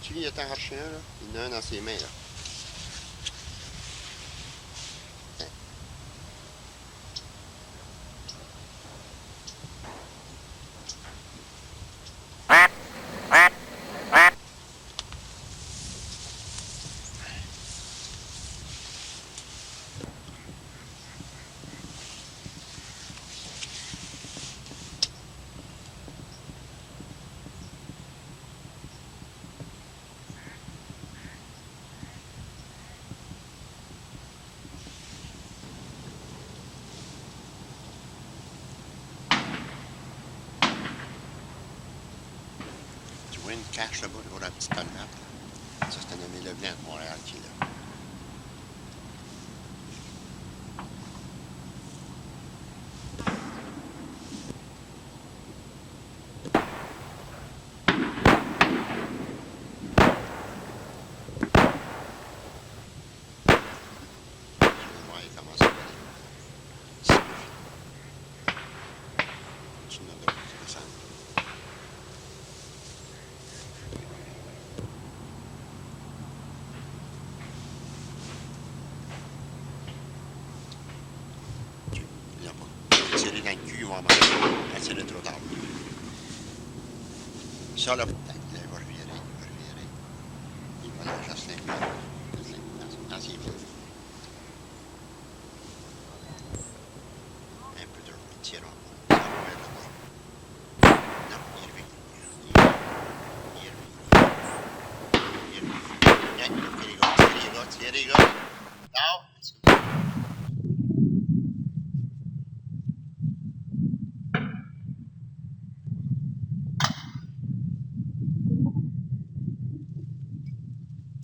Tu vis, il a arraché un, là. Il en a un dans ses mains, là. Tu vois une cache là-bas, là, la petite palmade. Ça, c'est un nommé Leblanc de Montréal qui est là. Ouais, il commence à aller. Tu n'as pas de descendre. Il n'y a pas. Il va tirer dans le cul, il va en manger. Quand c'est trop tard. Ça, là, il va revirer, il va revirer. Il va aller à 5 minutes. Dans ses pieds. Un peu dur, il tire en bas. Ça va être là-bas. Non, il est revenu. Il est revenu. Il est revenu. Viens, tiens les gars, tiens les gars, tiens les gars. Non,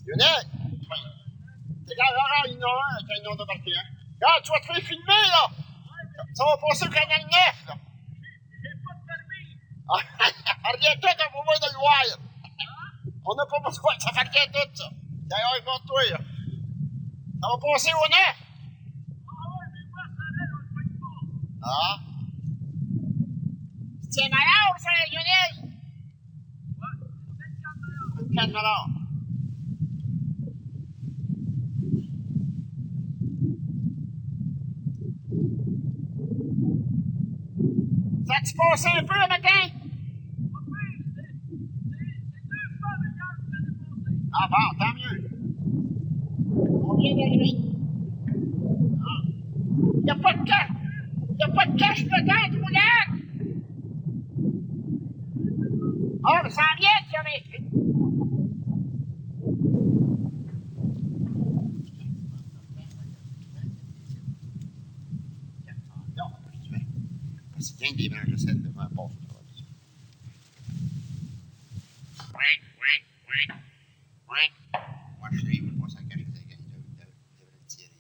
Lionel! T'es quand même une heure avec un nom de marqué, hein? Regarde, tu vas te faire filmer, là! Ça va passer au canal 9, là! J'ai pas de permis! Rien tout, on va voir de le voir! On n'a pas besoin, ça fait rien tout, ça! D'ailleurs, ils vont te toi, là! Ça va passer au 9! Ah ouais, mais moi, ça allait, on le voit pas! Ah! C'est malade, ça, Lionel! Ouais, c'est 24 malade. Ça t'y passe un peu le matin? Oui, c'est 2 fois meilleur que l'année passée. Ah bon, tant mieux. On vient d'arriver. Ah. Il n'y a pas de cache. Il n'y a pas de cache peut-être, Roulette? Ah, mais ça en vient, tu avais. Non, tu fais. C'est bien des branches de sel devant un port. Moi, je suis libre, moi, sans caractère, il devrait le tirer.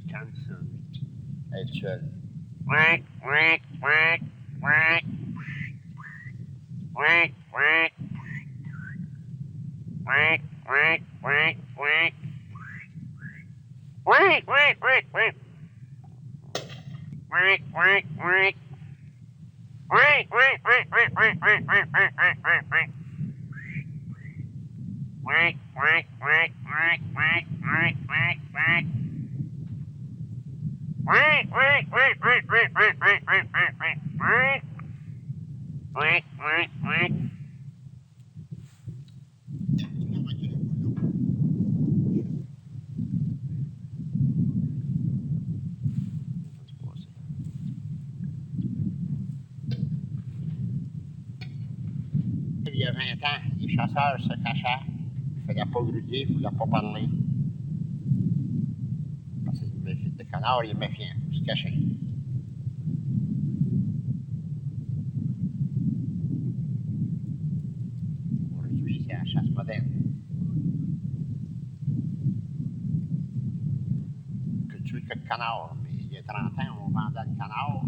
Calme ça, être seul. Ouic, ouic, ouic, ouic. Ouic, ouic, ouic. Ouic, ouic, ouic, ouic, ouic, ouic, ouic, ouic, ouic, ouic, ouic. Ouic, ouic, ouic, ouic, ouic, ouic, ouic, ouic. Ouic, ouic, ouic, ouic, ouic, ouic, ouic, ouic, ouic, ouic, ouic. Ouic, ouic, ouic. Il y a 20 ans, les chasseurs se cachaient. Il ne fallait pas grouiller, il ne fallait pas parler. Parce que les canards, ils méfiants, ils se cachaient. Aujourd'hui, c'est la chasse moderne. Que tuer quelques canards, mais il y a 30 ans, on vendait le canard.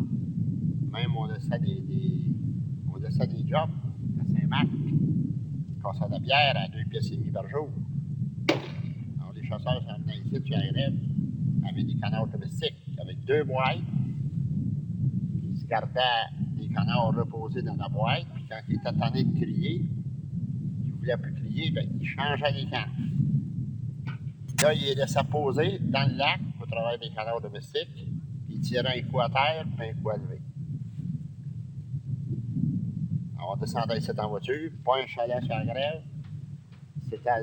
Même on laissait des jobs à Saint-Marc. On cassait de la bière à 2,5 pièces par jour. Alors les chasseurs s'en venaient ici, tu arrives, avec des canards domestiques, avec 2 boîtes. Puis ils se gardaient les canards reposés dans la boîte. Puis quand ils étaient tannés de crier, ils ne voulaient plus crier, bien, ils changeaient les cannes. Là, ils les laissaient poser dans le lac au travers des canards domestiques. Puis ils tiraient un coup à terre, puis un coup à lever. Alors, on descendait ici en voiture, pas un chalet sur la grève. C'était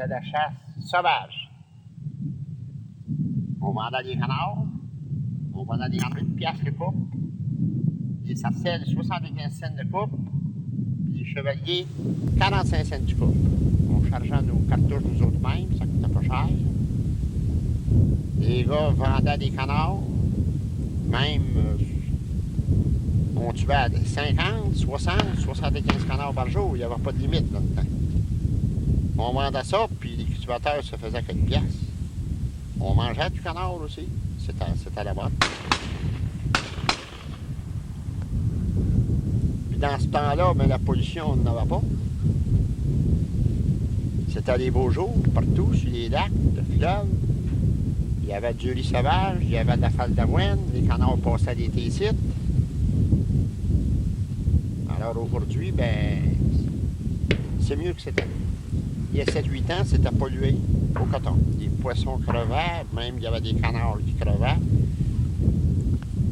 la chasse sauvage. On vendait des canards, on vendait des canards 1 piastre de coupe, les sarcelles 75 cents de coupe, puis les chevaliers 45 cents de coupe. On chargeait nos cartouches nous autres mêmes, ça coûtait pas cher. Les gars vendaient des canards, même on tuait à 50, 60, 75 canards par jour, il n'y avait pas de limite là-dedans. On vendait ça, puis les cultivateurs se faisaient quelques piastres. On mangeait du canard aussi. C'était la bonne. Puis dans ce temps-là, ben, la pollution, on n'en avait pas. C'était les beaux jours, partout, sur les lacs, le fleuve. Il y avait du riz sauvage, il y avait de la falle d'avoine, les canards passaient des tessites. Alors aujourd'hui, ben, c'est mieux que c'était. Il y a 7-8 ans, c'était pollué au coton. Les poissons crevaient, même il y avait des canards qui crevaient.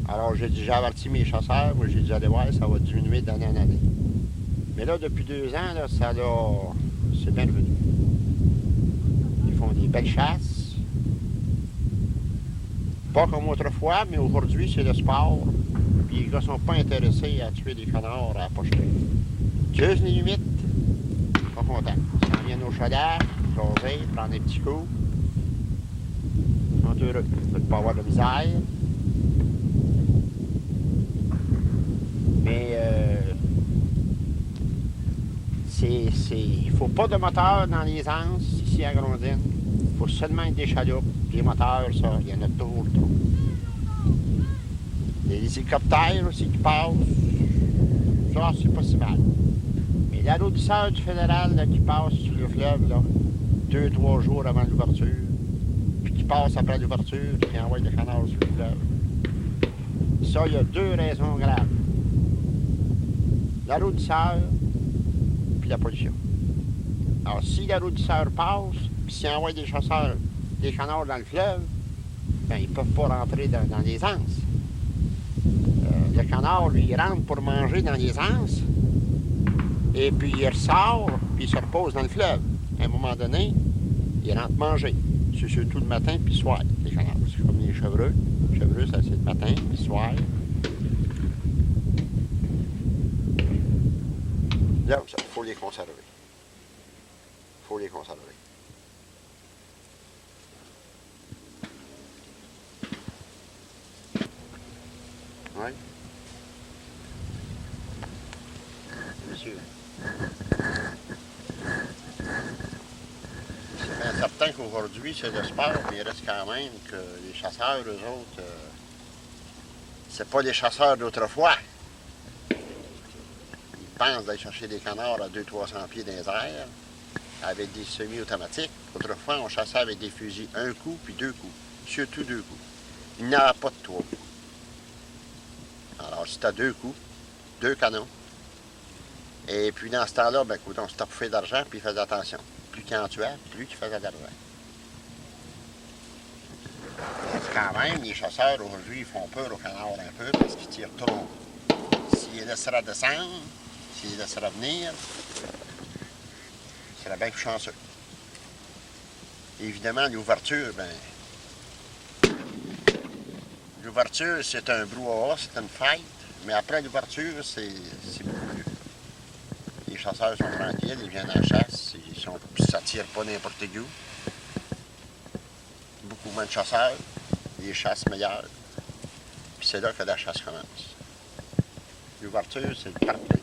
Alors j'ai averti mes chasseurs, moi j'ai dit allez voir, ça va diminuer d'année en année. Mais là, depuis 2 ans, là, c'est bien revenu. Ils font des belles chasses. Pas comme autrefois, mais aujourd'hui, c'est le sport. Puis les gars ne sont pas intéressés à tuer des canards à la poche. Juste les limites, pas contents. Ils s'en viennent au chalet, jaser, prendre des petits coups. Ils sont heureux. Ils ne veulent pas avoir de misère. Mais il ne faut pas de moteur dans les anses ici à Grondines. Il faut seulement des chaloupes. Les moteurs, ça, il y en a toujours trop. Les hélicoptères aussi qui passent, ça, c'est pas si mal. Mais l'arrondisseur du fédéral là, qui passe sur le fleuve, là, 2-3 jours avant l'ouverture, puis qui passe après l'ouverture, puis qui envoie des canards sur le fleuve. Ça, il y a 2 raisons graves. L'arrondisseur, puis la pollution. Alors, si l'arrondisseur passe, puis s'il envoie des chasseurs, des canards dans le fleuve, ben, ils ne peuvent pas rentrer dans les anses. Le canard, lui, il rentre pour manger dans les anses, et puis il ressort, puis il se repose dans le fleuve. À un moment donné, il rentre manger. C'est surtout le matin puis le soir, les canards. C'est comme les chevreux. Les chevreux, ça, c'est le matin puis le soir. Là, il faut les conserver. Il faut les conserver. Oui. Monsieur. C'est bien certain qu'aujourd'hui, c'est le sport, mais il reste quand même que les chasseurs, eux autres, c'est pas les chasseurs d'autrefois. Ils pensent d'aller chercher des canards à 200-300 pieds dans les airs. avec des semi-automatiques. Autrefois, on chassait avec des fusils un coup puis deux coups. Surtout deux coups. Il n'y en a pas de trois. Alors, si tu as deux coups, deux canons, et puis dans ce temps-là, ben écoute, on se tapait d'argent puis il faisait attention. Plus qu'il en tuait, plus qu'il faisait d'argent. Quand même, les chasseurs aujourd'hui, ils font peur au canard un peu parce qu'ils tirent trop. S'ils les laisseraient descendre, s'ils les laisseraient venir, ce serait bien plus chanceux. Évidemment, l'ouverture, ben. L'ouverture, c'est un brouhaha, c'est une fête, mais après l'ouverture, c'est beaucoup mieux. Les chasseurs sont tranquilles, ils viennent en chasse, ça ne tire pas n'importe où. Beaucoup moins de chasseurs, les chasses meilleures. Puis c'est là que la chasse commence. L'ouverture, c'est parfait.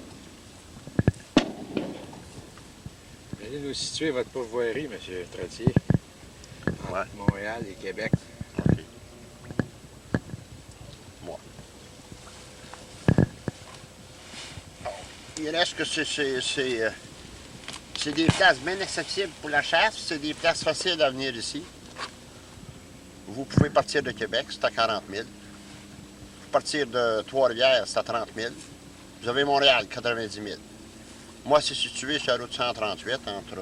Allez nous situer votre pourvoirie, M. Trottier, entre Ouais. Montréal et Québec. OK. Moi. Il reste que c'est des places bien accessibles pour la chasse, c'est des places faciles à venir ici. Vous pouvez partir de Québec, c'est à 40 000. Vous partir de Trois-Rivières, c'est à 30 000. Vous avez Montréal, 90 000. Moi, c'est situé sur la route 138 entre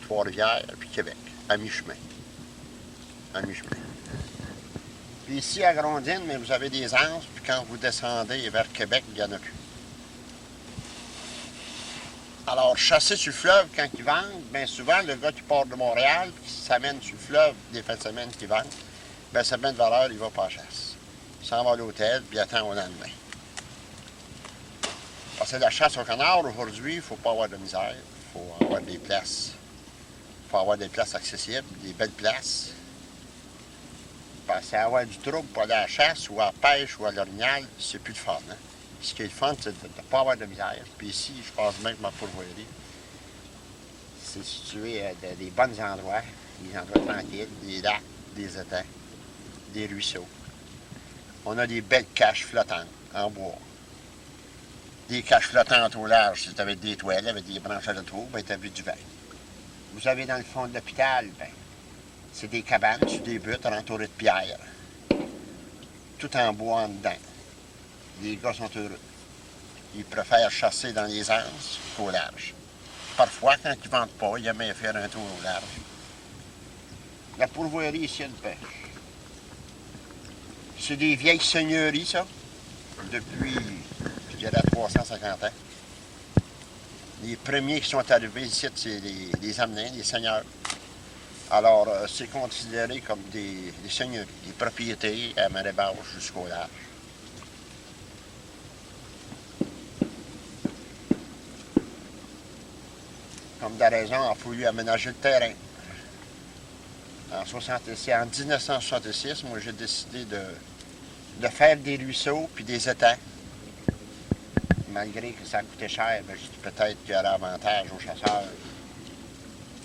Trois-Rivières et Québec, à mi-chemin. À mi-chemin. Puis ici, à Grondines, mais vous avez des anses, puis quand vous descendez vers Québec, il n'y en a plus. Alors, chasser sur le fleuve quand ils vendent, bien souvent, le gars qui part de Montréal, qui s'amène sur le fleuve des fins de semaine qui vendent, bien, sa bonne valeur, il va pas en chasse. Il s'en va à l'hôtel, puis il attend au lendemain. Parce que la chasse au canard, aujourd'hui, il ne faut pas avoir de misère. Il faut avoir des places. Il faut avoir des places accessibles, des belles places. Parce qu'avoir du trouble pour aller à la chasse, ou à la pêche, ou à l'orignal, c'est plus de fun. Hein? Ce qui est le fun, c'est de ne pas avoir de misère. Puis ici, je pense même que ma pourvoirie, c'est situé à des bons endroits, des endroits tranquilles, des lacs, des étangs, des ruisseaux. On a des belles caches flottantes en bois. Des caches flottantes au large, c'est avec des toiles, avec des branches à l'auto, bien, tu as vu du vent. Vous avez dans le fond de l'hôpital, bien, c'est des cabanes sur des buttes entourées de pierres. Tout en bois en dedans. Les gars sont heureux. Ils préfèrent chasser dans les anses qu'au large. Parfois, quand ils ne vendent pas, ils aiment faire un tour au large. La pourvoirie ici, une pêche. C'est des vieilles seigneuries, ça, depuis, je dirais, 350 ans. Les premiers qui sont arrivés ici, c'est les Amenins, les seigneurs. Alors, c'est considéré comme des seigneuries, des propriétés à marée basse jusqu'au large. Comme de raison, il a fallu aménager le terrain. En 1966, moi, j'ai décidé de faire des ruisseaux puis des étangs. Malgré que ça coûtait cher, ben, je dis peut-être qu'il y aurait avantage aux chasseurs,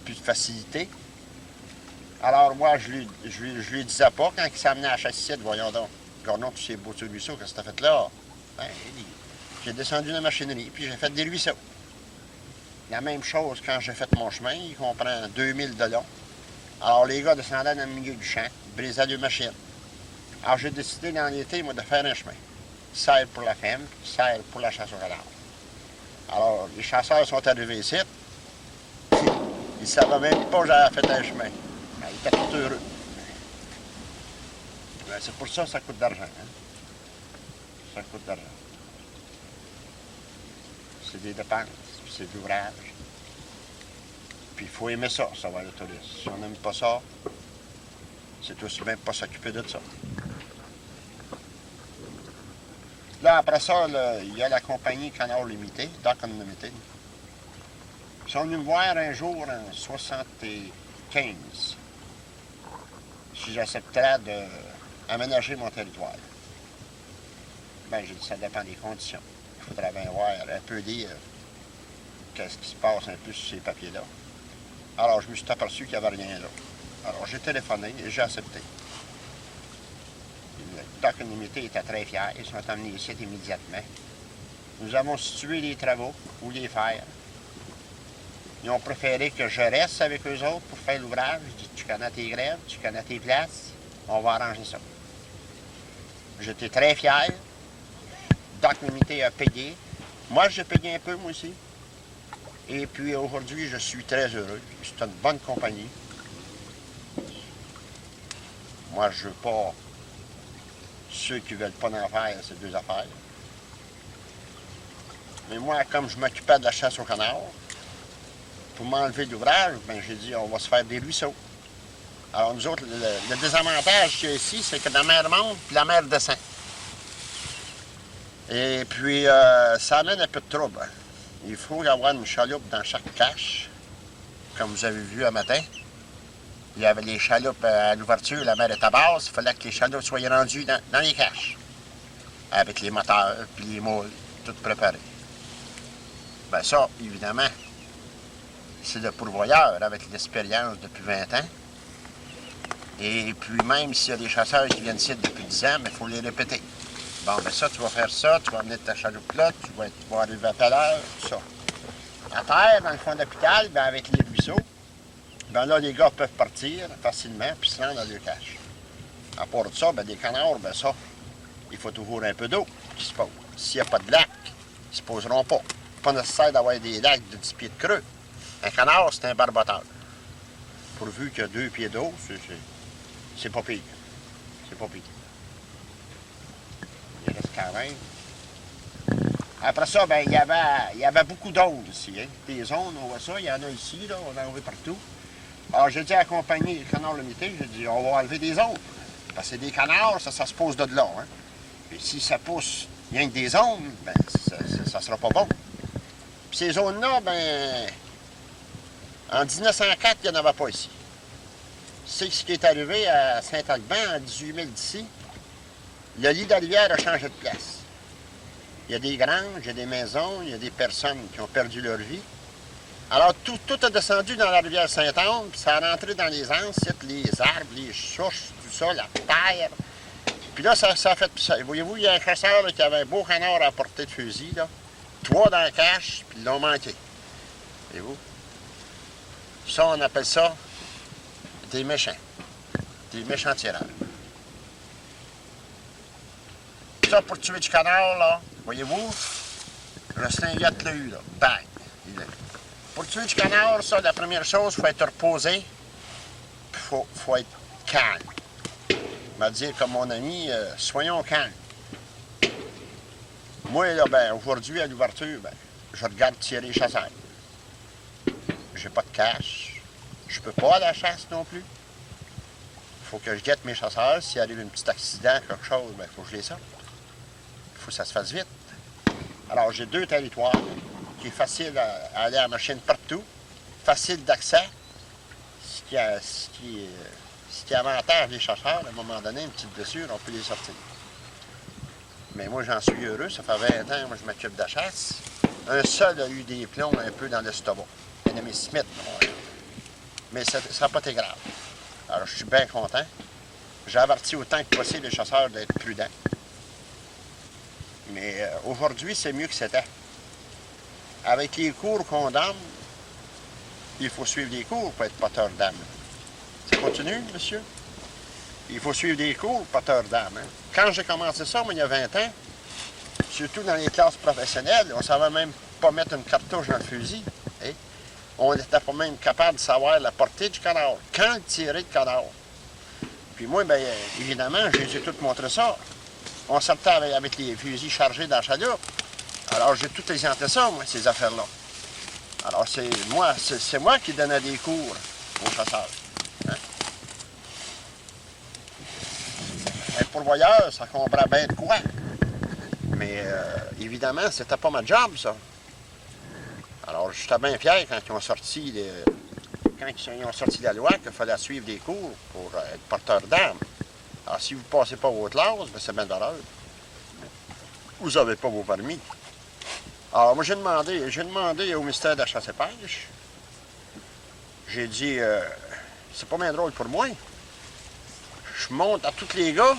plus de facilité. Alors moi, je lui disais pas, quand il s'amenait à la chasse ici, voyons donc, regardons tous ces beaux ruisseaux, qu'est-ce que tu as fait là? Ben, j'ai descendu la machinerie, puis j'ai fait des ruisseaux. La même chose quand j'ai fait mon chemin, il comprend 2000 de long. Alors les gars descendaient dans le milieu du champ, brisaient deux machines. Alors j'ai décidé dans l'été, moi, de faire un chemin. Serre pour la femme, serre pour la chasse au canard. Alors, les chasseurs sont arrivés ici. Ils ne savaient même pas que j'avais fait un chemin. Ils étaient tout heureux. C'est pour ça que ça coûte d'argent. Hein? Ça coûte d'argent. C'est des dépenses, c'est de l'ouvrage. Puis il faut aimer ça, ça va le tourisme. Si on n'aime pas ça, c'est aussi bien pas s'occuper de ça. Là, après ça, là, il y a la compagnie Canard Limité, Duck Unlimited. Ils sont venus me voir un jour en 1975 si j'accepterais d'aménager mon territoire. Ben, j'ai dit, ça dépend des conditions. Il faudrait bien voir, un peu dire qu'est-ce qui se passe un peu sur ces papiers-là. Alors, je me suis aperçu qu'il n'y avait rien là. Alors, j'ai téléphoné et j'ai accepté. Le Duck Unlimited était très fier. Ils sont emmenés ici immédiatement. Nous avons situé les travaux, où les faire. Ils ont préféré que je reste avec eux autres pour faire l'ouvrage. Je dis, tu connais tes grèves, tu connais tes places, on va arranger ça. J'étais très fier. Doc Limité a payé. Moi, j'ai payé un peu, moi aussi. Et puis aujourd'hui, je suis très heureux. C'est une bonne compagnie. Moi, je veux pas ceux qui veulent pas d'en faire, c'est deux affaires. Mais moi, comme je m'occupais de la chasse au canard, pour m'enlever l'ouvrage, ben, j'ai dit, on va se faire des ruisseaux. Alors nous autres, le désavantage qu'il y a ici, c'est que la mer monte puis la mer descend. Et puis, ça amène un peu de trouble. Hein. Il faut y avoir une chaloupe dans chaque cache, comme vous avez vu un matin. Il y avait les chaloupes à l'ouverture, la mer était basse, il fallait que les chaloupes soient rendues dans les caches, avec les moteurs puis les moules, tout préparé. Bien ça, évidemment, c'est le pourvoyeur avec l'expérience depuis 20 ans. Et puis même s'il y a des chasseurs qui viennent ici depuis 10 ans, il faut les répéter. Bon, ben ça, tu vas faire ça, tu vas amener ta chaloupe là, tu vas arriver à telle heure, tout ça. À terre, dans le fond de l'hôpital, ben, avec les ruisseaux, ben là, les gars peuvent partir facilement puis se rendre dans leur cache. À part de ça, ben, des canards, ben ça, il faut toujours un peu d'eau qui se pose. S'il n'y a pas de lac, ils ne se poseront pas. Pas nécessaire d'avoir des lacs de 10 pieds de creux. Un canard, c'est un barboteur. Pourvu qu'il y a 2 pieds d'eau, c'est pas pire. C'est pas pire. Il reste quand même. Après ça, ben, il y avait beaucoup d'eau ici. Hein. Des zones, on voit ça, il y en a ici, là, on en voit partout. Alors, j'ai dit à accompagner les canards limités, j'ai dit, on va enlever des zones. Parce que des canards, ça se pose de là. Hein. Et si ça pousse rien que des zones, ben, ça sera pas bon. Puis ces zones-là, ben, en 1904, il n'y en avait pas ici. C'est ce qui est arrivé à Saint-Alban, en 18 000 d'ici. Le lit de la rivière a changé de place. Il y a des granges, il y a des maisons, il y a des personnes qui ont perdu leur vie. Alors, tout a descendu dans la rivière Saint-Anne, puis ça a rentré dans les anses, les arbres, les souches, tout ça, la terre. Puis là, ça a fait... Voyez-vous, il y a un chasseur là, qui avait un beau canard à portée de fusil, là. 3 dans la cache, puis ils l'ont manqué. Voyez-vous? Ça, on appelle ça des méchants. Des méchants tireurs. Ça, pour tuer du canard, là, voyez-vous, le slinguette l'a eu, là. Bang! Il l'a eu. Pour tuer du canard, ça, la première chose, il faut être reposé, puis faut être calme. Il m'a dit, comme mon ami, soyons calmes. Moi, là, ben, aujourd'hui, à l'ouverture, ben, je regarde tirer les chasseurs. J'ai pas de cache. Je peux pas à la chasse non plus. Il faut que je guette mes chasseurs. S'il arrive un petit accident, quelque chose, ben, il faut que je les sorte. Il faut que ça se fasse vite. Alors, j'ai 2 territoires qui est facile à aller à la machine partout, facile d'accès, ce qui avantage les chasseurs. À un moment donné, une petite blessure, on peut les sortir. Mais moi, j'en suis heureux. Ça fait 20 ans, moi, je m'occupe de la chasse. Un seul a eu des plombs un peu dans l'estomac. Un ami Smith. Mais ça n'a pas été grave. Alors, je suis bien content. J'ai averti autant que possible les chasseurs d'être prudents. Mais aujourd'hui, c'est mieux que c'était. Avec les cours qu'on donne, il faut suivre des cours pour être porteur d'âme. Ça continue, monsieur? Il faut suivre des cours, porteur d'âme. Hein? Quand j'ai commencé ça, moi, il y a 20 ans, surtout dans les classes professionnelles, on ne savait même pas mettre une cartouche dans le fusil. Hein? On n'était pas même capable de savoir la portée du canard, quand tirer le canard. Puis moi, bien, évidemment, j'ai tout montré ça. On sortait avec les fusils chargés dans la chaloupe. Alors, j'ai tout présenté ça, moi, ces affaires-là. Alors, c'est moi qui donnais des cours aux chasseurs. Hein? Un pourvoyeur, ça comprend bien de quoi. Mais, évidemment, c'était pas ma job, ça. Alors, j'étais bien fier quand ils ont sorti la loi qu'il fallait suivre des cours pour être porteur d'armes. Alors, si vous ne passez pas vos classes, ben, c'est bien d'horreur. Vous n'avez pas vos permis. Alors, moi, j'ai demandé au ministère de la Chasse et Pêche. J'ai dit, c'est pas bien drôle pour moi. Je montre à tous les gars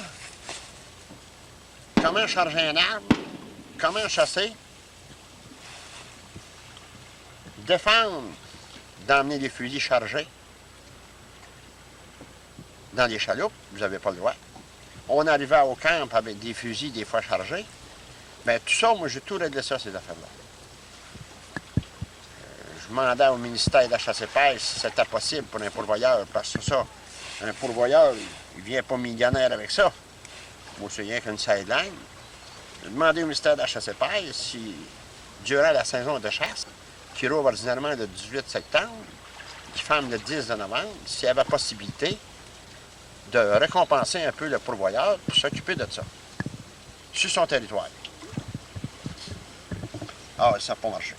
comment charger un arme, comment chasser, défendre d'emmener des fusils chargés dans les chaloupes. Vous n'avez pas le droit. On arrivait au camp avec des fusils des fois chargés. Bien, tout ça, moi, j'ai tout réglé ça, ces affaires-là. Je demandais au ministère de la Chasse et Pêche si c'était possible pour un pourvoyeur, parce que ça, un pourvoyeur, il ne vient pas millionnaire avec ça. Moi, c'est rien qu'une sideline. J'ai demandé au ministère de la Chasse et Pêche si, durant la saison de chasse, qui rouvre ordinairement le 18 septembre, qui ferme le 10 de novembre, s'il y avait possibilité de récompenser un peu le pourvoyeur pour s'occuper de ça, sur son territoire. Ah, ça n'a pas marché.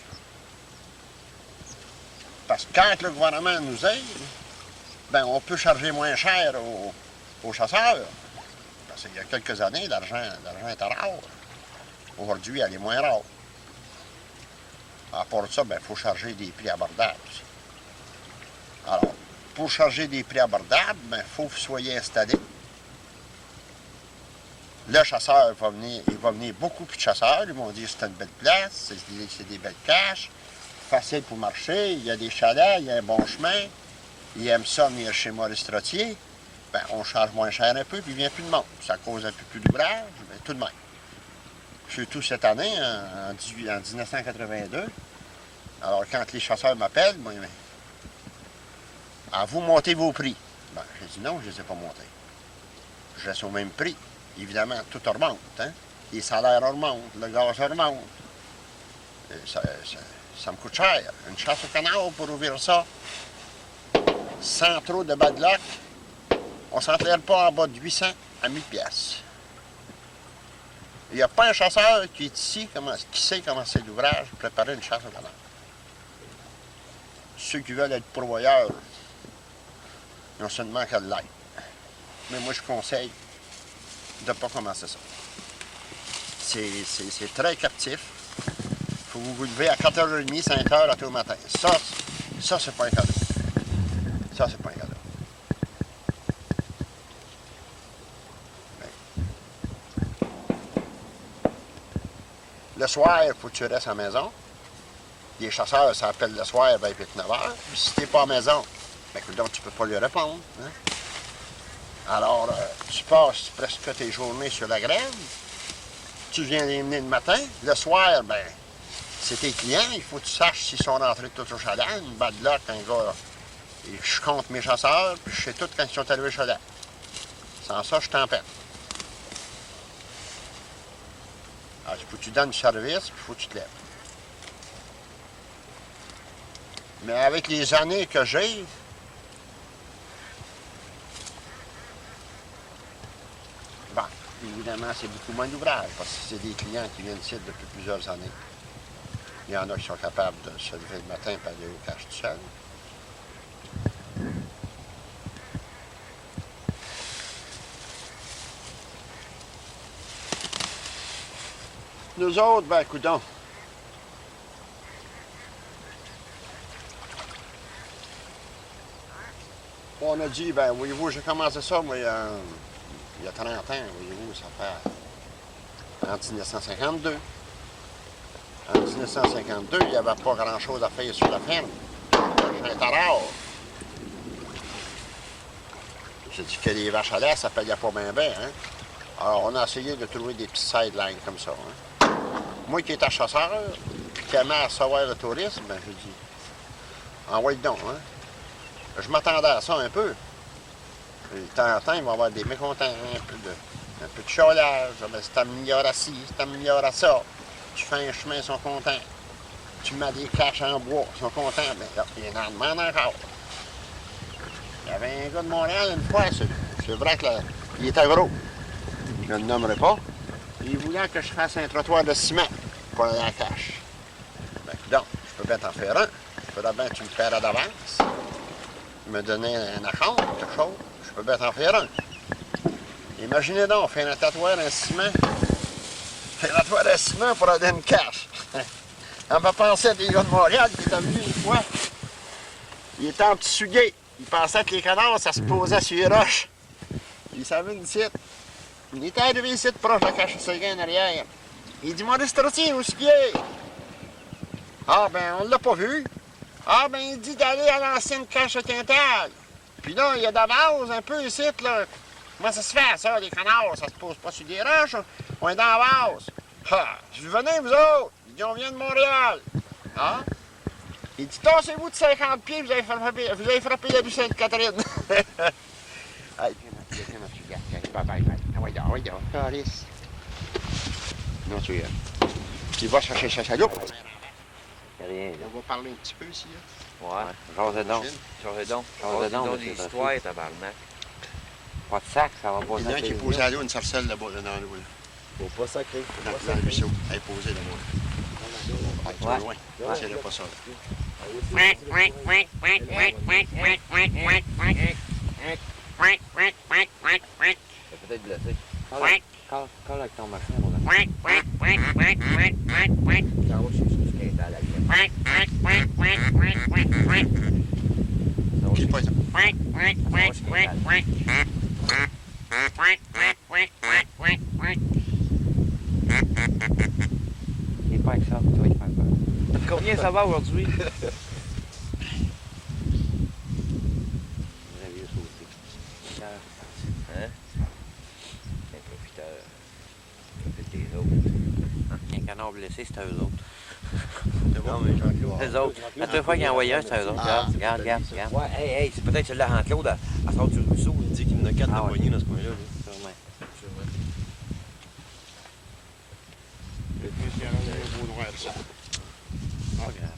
Parce que quand le gouvernement nous aide, ben on peut charger moins cher aux chasseurs. Parce qu'il y a quelques années, l'argent était rare. Aujourd'hui, elle est moins rare. À part ça, il faut charger des prix abordables. Alors, pour charger des prix abordables, il faut que vous soyez installé. Le chasseur va venir, il va venir beaucoup plus de chasseurs. Ils vont dire que c'est une belle place, c'est des belles caches, facile pour marcher, il y a des chalets, il y a un bon chemin. Ils aiment ça venir chez Maurice Trottier. Ben, on charge moins cher un peu, puis il vient plus de monde. Ça cause un peu plus d'ouvrage, mais tout de même. Surtout cette année, en 1982. Alors, quand les chasseurs m'appellent, moi, à vous monter vos prix. Ben, j'ai dit non, je ne les ai pas montés. Je reste au même prix. Évidemment, tout remonte. Hein? Les salaires remontent, le gaz remonte. Ça me coûte cher. Une chasse au canard pour ouvrir ça, sans trop de bad luck, on ne s'entraîne pas en bas de 800 à 1000 piastres. Il n'y a pas un chasseur qui est ici qui sait comment c'est l'ouvrage de préparer une chasse au canard. Ceux qui veulent être pourvoyeurs, non seulement qu'à l'être. Mais moi, je conseille de ne pas commencer ça. C'est très captif. Il faut vous lever à 4h30, 5h à tous le matin. Ça c'est pas un cadeau. Ça, c'est pas un cadeau. Le soir, il faut que tu restes à la maison. Les chasseurs s'appellent le soir vers 8-9h. Puis si tu n'es pas à la maison, donc tu ne peux pas lui répondre. Hein? Alors, tu passes presque tes journées sur la grève. Tu viens les mener le matin. Le soir, c'est tes clients. Il faut que tu saches s'ils sont rentrés tous au chalet. Une bad luck, un gars. Et je compte mes chasseurs, puis je sais tout quand ils sont arrivés au chalet. Sans ça, je t'empête. Alors, il faut que tu donnes du service, puis il faut que tu te lèves. Mais avec les années que j'ai, évidemment, c'est beaucoup moins d'ouvrage, parce que c'est des clients qui viennent ici depuis plusieurs années. Il y en a qui sont capables de se lever le matin et aller au cache tout seul. Nous autres, coudonc. On a dit, voyez-vous, j'ai commencé ça, moi, il y a 30 ans, voyez-vous, ça fait en 1952. En 1952, il n'y avait pas grand-chose à faire sur la ferme. C'était rare. J'ai dit que les vaches à lait, ça ne payait pas bien, hein? Alors, on a essayé de trouver des petits sidelines comme ça, hein? Moi qui étais chasseur, qui aimais à savoir le tourisme, j'ai dit, envoie donc, hein? Je m'attendais à ça un peu. Et de temps en temps, il va y avoir des mécontents, un peu de chiolage, c'est amélioré à ci, c'est amélioré à ça. Tu fais un chemin, ils sont contents. Tu mets des caches en bois, ils sont contents. Mais là, il en demande encore. Il y avait un gars de Montréal une fois, c'est vrai qu'il était gros. Je ne le nommerai pas. Il voulait que je fasse un trottoir de ciment pour aller à la cache. Donc, je peux bien t'en faire un. Il faudra bien que tu me paieras d'avance. Me donner un acompte, quelque chose. Je peux bien t'en faire un. Imaginez donc, faire un trottoir en ciment. Faire un trottoir de ciment pour aller à une cache. On va penser à des gars de Montréal qui étaient venus une fois. Il était en petit suguet. Il pensait que les canards, ça se posait sur les roches. Il savait une site. Il était arrivé ici, proche de la cache à Séguin en arrière. Il dit, Maurice Trottier, où est-ce qu'il est? Ah, on ne l'a pas vu. Ah, ben, il dit d'aller à l'ancienne cache à Quintal. Puis là, il y a d'avance un peu ici, là. Comment ça se fait, ça, les canards? Ça se pose pas sur des roches, on est dans la vase. Ah, je dis, venez, vous autres. Il dit, on vient de Montréal. Ah? Il dit, tassez-vous de 50 pieds, vous avez frappé la rue Sainte-Catherine. Allez, viens, ma fille, bye, bye, bye. Ah, ouais, Calice. Non, tu il va chercher sa chaloupe. Rien. On va parler un petit peu ici, là. Ouais. José donc. José donc des histoires, tabarnak. Pas de sac, ça va pas. Il y en a un qui est posé à l'eau, une sarcelle là-bas, là, dans l'eau. Faut pas sacrer. Dans le ruisseau. Elle est posée là-bas. Trop loin. Ouais. C'est là pas ça. C'est peut-être blessé. Colle avec ton machin, mon gars. Carreau, je suis sur ce quintal à la J'ai pas ça. Il est pas avec ça, tu vas y faire peur. Combien ça va aujourd'hui? Vous avez ça aussi. Hein? Un profiteur. Profite des autres. Un canard blessé, c'était eux autres. Non, mais Jean-Claude. Eux autres. La dernière fois qu'il a envoyé un, c'était eux autres. Ah, Regarde. Ouais, hey, c'est peut-être celui-là en Claude, à sort du ruisseau. Il dit qu'il y en a 4 Ah de ouais. poignées dans ce coin-là. Sûrement. Pas grave.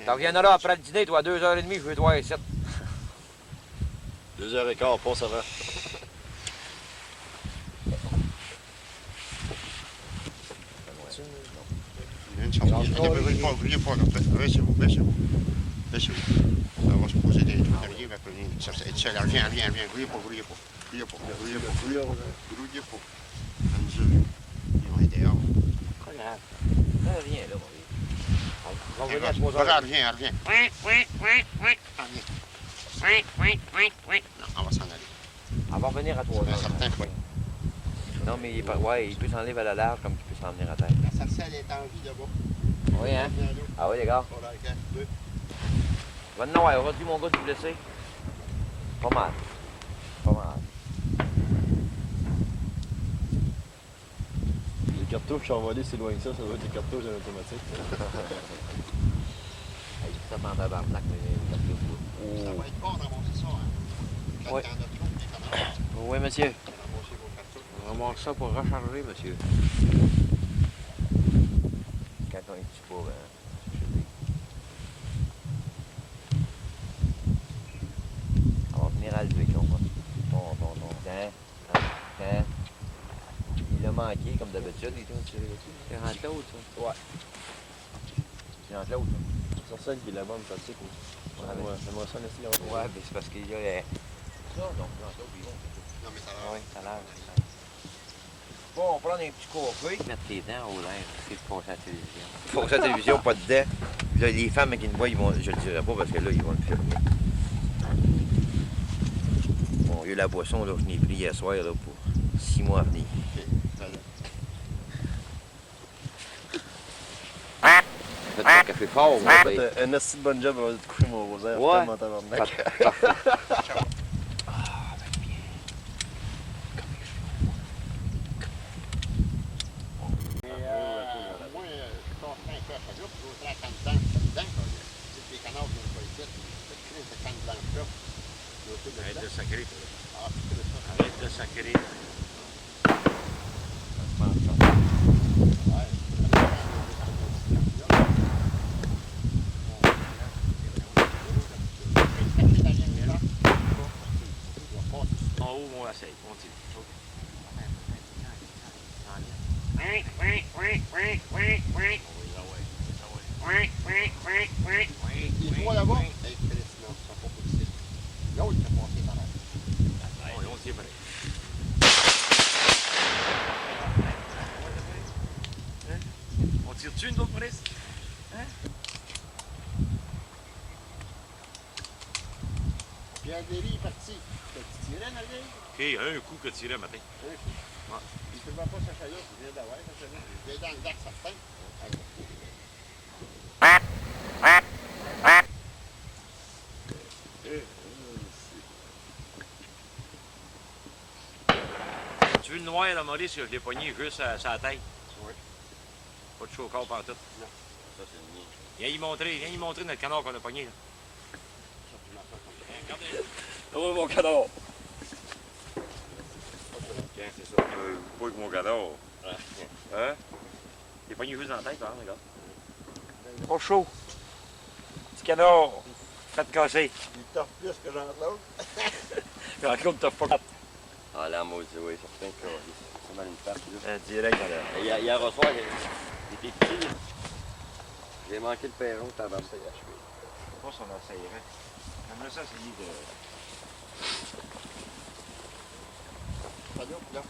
T'en reviendras là après le dîner, toi, à 2h30, je veux te voir ici. 2h15, passe avant. Il y a une chance. Brûlez pas, là. Baissez-vous. Ça va se poser des trucs derrière, après venir chercher. Viens. Brûlez pas. À mesure. Ils vont être dehors. Pas grave. Viens là, mon vieux. On va venir à 3h. Reviens. Non, on va s'en aller. On va revenir à C'est un 3h. certain point. Non, mais il est pas... Ouais, il peut s'en aller à la large comme il peut s'en venir à terre. La sarcelle est en vie là-bas. Oui, hein? Ah oui, les gars. Voilà, regarde, deux. Maintenant, ouais, aujourd'hui, mon gars, tu es blessé. Pas mal. Les cartouches qui sont volées, c'est loin que ça doit être des cartouches en automatique. Hey, ça m'en tabarnak, mais... Ça va être bon d'avancer ça, hein. Quand Ouais. t'en as trop, t'es comment? Oui, monsieur. Ramasser vos cartouches. On remonte ça pour recharger, monsieur. Quand on est petit pas, ben... On va venir à lever, on va. Non. Tiens. Il a manqué, comme d'habitude, il est rentré l'autre, ça. Ouais. C'est rentré l'autre, ça. C'est ça qui est la bonne pratique aussi. J'aimerais ça laisser là. Ouais, mais c'est parce qu'il y a... Ça, donc, rentré l'autre, ils vont. Non, mais ça va. Oui, ça a l'air. Bon, on prend un petit coffret. Mettre les dents au l'air, c'est de passer à la télévision. Faut que la télévision, pas de dents. Puis là, les femmes qui nous voient, ils vont, je le dirai pas parce que là, ils vont le filmer. Bon, il y a eu la boisson, là, je n'ai pris hier soir, là, pour 6 mois à venir. Faites un café fort, moi, ben. Un assez de bonne job avant de te coucher mon rosaire. Ouais. Tellement tabarnak. Moi, je passe un peu à ça, puis l'autre la canne blanche là-dedans, quoi. C'est les canards qui viennent pas ici. Cette canne blanche-là. L'autre Arrête là-dedans. de sacrer. Ah, c'est ça. Arrête de sacrer. En haut, on essaye. On tire. Les trois là-bas, hey, Chris, non, ils sont pas positifs. L'autre qui a passé par là. On tire pareil. On tire-tu une autre police? Pierre Derry est parti. T'as-tu tiré, Nalien? Ok, un coup que tiré matin. Il ne peut pas sa chaloupe, il vient d'avoir sa chaloupe. Il est dans le lac certain. As-tu vu le noir, là, Maurice, que je l'ai pogné juste à sa tête? Oui. Pas de chaud au corps pantoute. Ça, c'est le mien. Viens y montrer notre canard qu'on a pogné, là. Regardez. Oh, mon canard! Tiens, c'est ça. Pas avec mon canard. Hein? Il est pogné juste dans la tête, par exemple, regarde. Pas chaud. Petit canard. Faites casser. Il toffe plus que Jean-Claude. Jean-Claude t'as pas. Ah, là, maudit, oui, certain que c'est mal une patte, là. Direct dans la... Hier au soir, il était petit, là. J'ai manqué le perron, t'as avancé à achever. Je sais pas si on essayerait. J'aimerais ça essayer de... Salut, là.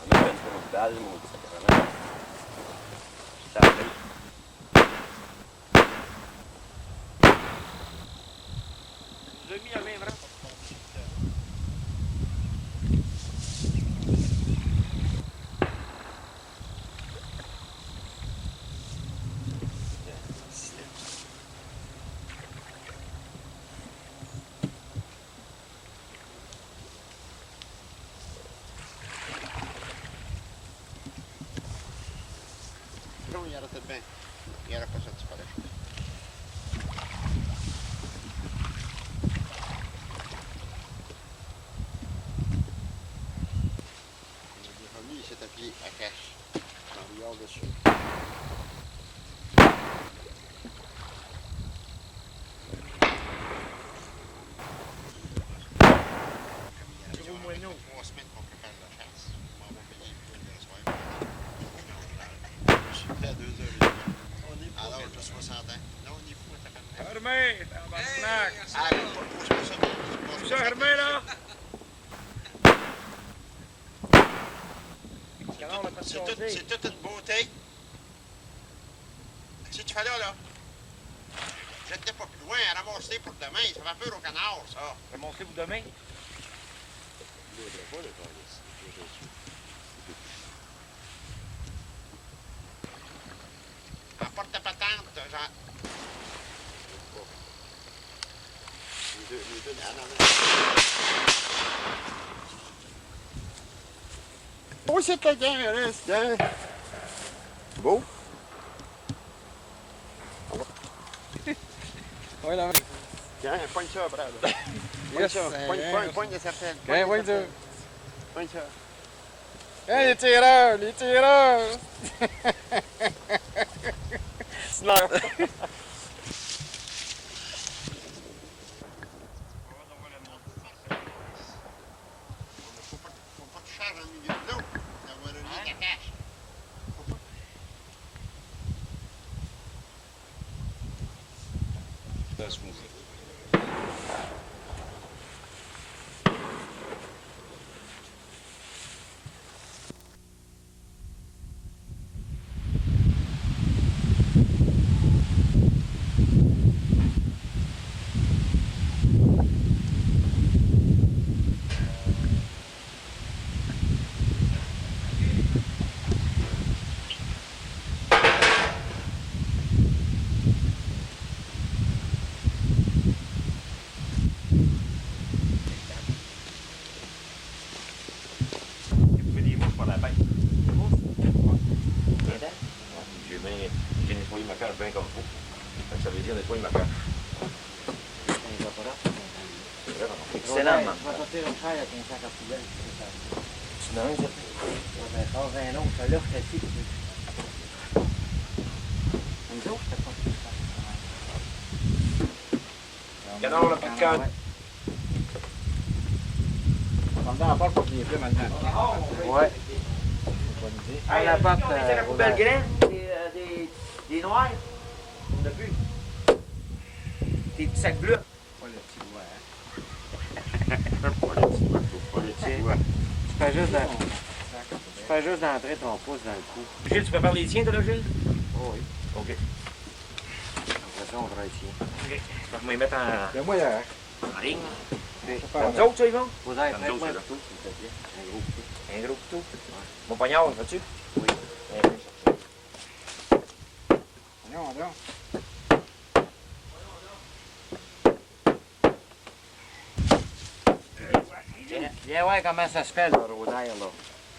On a fait une balle, maudit, ça vraiment. Ça arrive. Je l'ai mis à main, vraiment. Non, il arrêtait bien. Il n'aurait pas sorti par la chute. Il est revenu, il s'est appuyé à cache. En regard dessus. Il y a 3 semaines qu'on prépare la chasse. On va payer le soir. Je suis prêt à 2h30. À l'âge de 60 ans. Là, on est fou à taper. Hermé, tabarnak! Ah, pose-moi ça. C'est ça, Hermé, là? C'est toute une beauté. Si tu fais là, jette-les pas plus loin, ramasse-les pour demain. Ça va peur au canard, ça. Remontez-vous demain? Emporte ta patente, genre. Les deux, ah non, non. Oh, c'est quelqu'un, reste, hein. Beau. Ouais, là. Tiens, pogne ça, bravo. Pogne Yes, ça, pogne de certaines. Viens, pogne ça. Pogne ça. Hey, les tireurs, les tireurs! Snap! Faut pas que tu charges dans le milieu de l'eau. Ça va relier ta cache. Faut pas. That's smooth. J'ai nettoyé ma cage bien comme il faut. Fait que ça veut dire nettoyer ma cage. C'est vrai, excellemment. Tu vas sortir une chaise avec un sac à poubelle. Tu n'as rien, ça? Ben, sors un autre, ça là, je t'assieds. Nous autres, c'était pas ça. Canard, là, pas de canne. On dans la porte pour qu'il y ait plus maintenant. Ouais. Bonne idée. Ah, la porte, C'est la poubelle graine, des noirs. On a plus. Des petits sacs bleus. Pas le petit doigt, hein. Pas les petits doigts, pas les petits doigts. Tu fais juste d'entrer ton pouce dans le cou. Gilles, tu prépares les tiens, toi, là, Gilles? Oh oui. OK. Après ça, on fera ici. OK. Je vais me mettre Le moyen. en ligne. Pas Comme ça, ça, Yvon? Faut aller Comme prête-moi ça, le couteau, s'il te plaît. Un gros couteau. Un gros couteau. Mon poignard, vas-tu? Oui. Non, non. Viens voir comment ça se fait, le rodaire, là.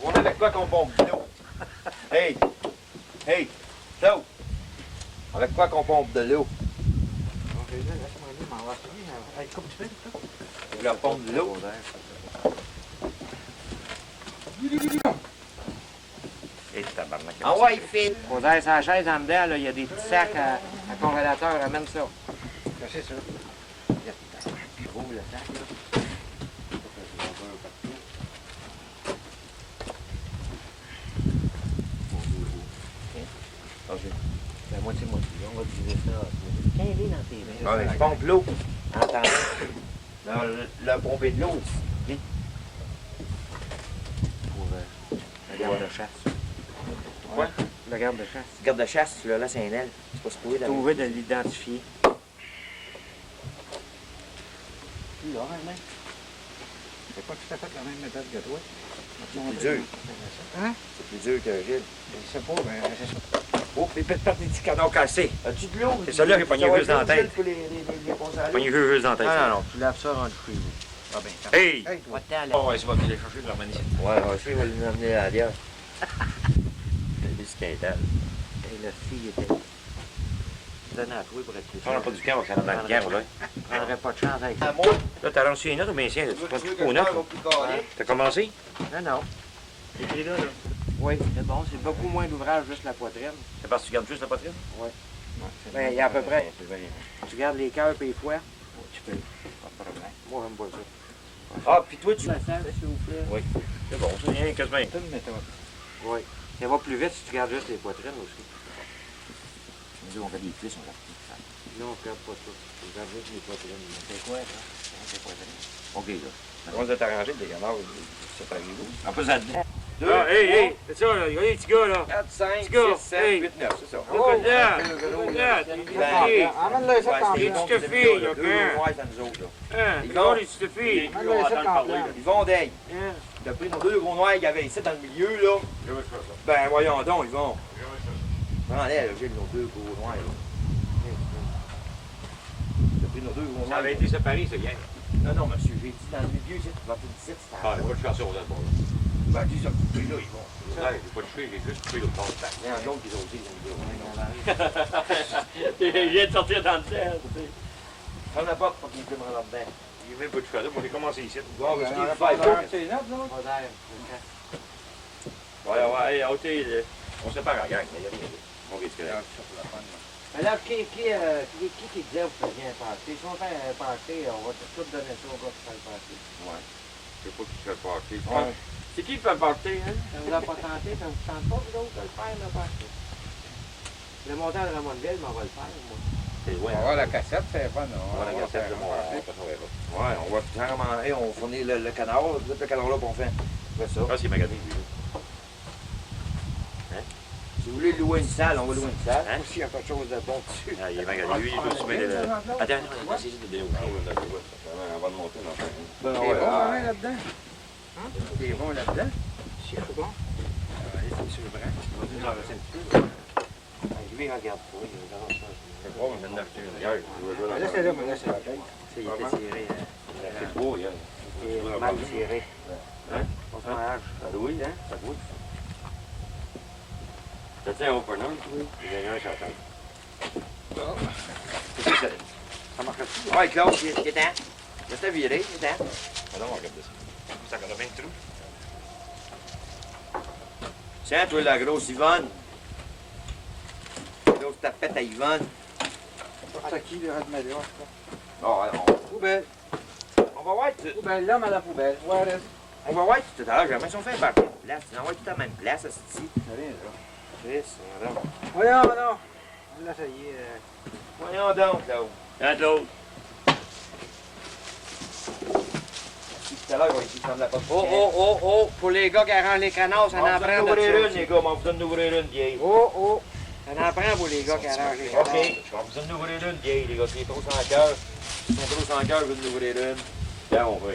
On est avec quoi qu'on pompe de l'eau? Hey! Hey! Claude! Avec quoi qu'on pompe de l'eau? On la pompe de l'eau. Et tabarnak. Ah ouais, il fait. Rodaire, sur la chaise en dedans, là, il y a des petits sacs à congélateur, amène ça. C'est ça. Ouvre le sac, là. La moitié. On va diviser ça. Quand il est dans tes mains. Ouais, je pompe l'eau. Entends. Dans le pomper de l'eau. Pour la garde de chasse. Quoi? La garde de chasse. Garde de chasse, tu l'as là, c'est un aile. C'est pas supposé d'aller. Trouver de l'identifier. C'est pas tout à fait la même méthode que toi. C'est plus dur. Hein? C'est plus dur que Gilles. Je sais pas, mais c'est ça. Oh, les petites parties du canon cassé. As-tu de l'eau? C'est celui-là qui a pogné Ça va juste dans la être l'eau, tête. Gilles, pour les conserver? Pogné juste dans la tête. Non, non, non, tu laves ça rendu cru. Ah ben, Hey! hey, toi. Pas de temps, là. Oh, ouais, ça va venir les chercher de leur manière. Ouais, je sais, il va nous amener à l'ailleurs. C'est du scandale. Et la fille était. Donnée à toi pour être On n'a pas du camp, on va faire dans le camp, là. Je prendrais pas de chance avec ça. À moi, Là, t'as lancé une note ou bien tiens, tu tu veux passes que tout au je neuf? fasse au plus carré? T'as commencé? Non. Écris là, là. Oui, c'est bon. C'est beaucoup moins d'ouvrage, juste la poitrine. C'est parce que tu gardes juste la poitrine? Ben, il y a à peu près. C'est bien. Tu gardes les cœurs et les foies. Tu peux. Pas de problème. Moi, j'aime pas ça. Ah, puis toi, tu. La salle, s'il vous plaît. Oui. C'est bon, ça, rien quasiment. C'est une méthode. Oui. Ça va plus vite si tu gardes juste les poitrines aussi. Nous, on fait des cuisses, on va faire Non, on ne garde pas ça. Tu gardes juste les poitrines. C'est quoi, ça? C'est pas ça. OK, là. On va t'arranger des gamins, ça t'arrive où? En plus, à 2. Deux, Ah, hey, c'est ça, là. Regardez les petits gars, là. 4, 5, Petit gars, 6, 7, hey. 8, 9, c'est ça. Look at that. Look at that. T'es une petite fille. Amène-le ça quand Les même. petites filles, OK? Deux noirs, ça nous autres, là. Hein? Ils Regarde vont. les petites filles. Amène-le ça quand même. Ils vont d'œil. Hein? T'as pris nos deux gros noirs qu'il y avait ici dans le milieu, là. Ben, voyons donc, ils vont. Prends-les, là, j'ai nos deux gros noirs, là. T'as pris nos deux gros Ça noirs. avait été séparé, c'est bien. Non, non, monsieur, j'ai dit dans le milieu, ici, tu vas faire ici, c'est Ah, il va te faire ça aux autres bords. Ben, dis ça, coupé là, ils vont. Ouais, j'ai pas touché, j'ai juste coupé l'autre bord. Il y en a d'autres qui ont dit, ils ont dit. Il vient de sortir dans le ciel. Prends la porte pour qu'il puisse me rentrer dedans. Il vient pas de faire ça, moi j'ai commencé ici. Bon, mais On ce aurait qu'il pas fait, besoin là. de ces notes, là? Rodaire. Ouais, hey, OK, on se sépare à la gang, il y a rien. On risque là. Mais là, qui disait vous faisiez un party? Si on fait un party, on va tout donner ça au gars qui fait le party. Ouais. Je sais pas qui fait le party. Ouais. C'est qui fait le party, hein? Ça vous a pas tenté, ça vous tente pas, vous autres, de le faire, le party? Le montant de Ramonville, mais on va le faire, moi. C'est loin. On va voir la cassette, c'est fun. On va la cassette de mon Ouais, on va carrément, hey, on fournit le canard, vous êtes le canard là, puis on fait ça. Ah, c'est magané, lui. Si vous voulez louer une salle, on va louer une salle. Hein? S'il y a quelque chose de bon dessus. Ah, il est magané. Lui, il peut se mettre le... Attends, on va essayer de donner au chaud. On va le monter dans le Ben, T'es bon, hein, là-dedans? Hein? T'es bon là-dedans? C'est bon. C'est sur le bras. Lui, il regarde pas, il regarde ça. C'est bon, il vient d'acheter une bière. Laissez là, mais laissez la tête. Il était tiré, C'est beau, hier. il est mal tiré. Hein? Au fromage. Ça douille, hein? Ça goûte. Ça tient au preneur, oui. Il y a un sur la tête. C'est ça. Ça marche-tu? Ouais, Claude, il est temps. Laisse le virer, il est temps. Ah non, on regarde ça. Ça qu'on a 20 trous. Tiens, toi, la grosse Yvonne. La grosse tapette à Yvonne. C'est qui, le Radmalia? Bon, alors, Poubelle. on va voir tout. Poubelle, l'homme à la poubelle. Where is? On va voir tout à l'heure. Jamais si on fait un parcours de place. Tu envoies tout à la même place, ici. C'est rien, là. Chris, voyons. Voyons, maintenant. Là, ça y est. Voyons donc, Claude. Un d'autre. Tout à l'heure, on va essayer de prendre la porte. Oh, pour les gars qui arrangent les canards, ça On en va prend vous de ouvrir ça une, aussi. les gars. On vous donne d'ouvrir une vieille. Oh, ça en prend pour les gars qui arrangent les canards. OK. On vous donne d'ouvrir une vieille, les gars. Qui est trop sans cœur. Qui sont trop sans cœur, je vais nous ouvrir une. Là, on va.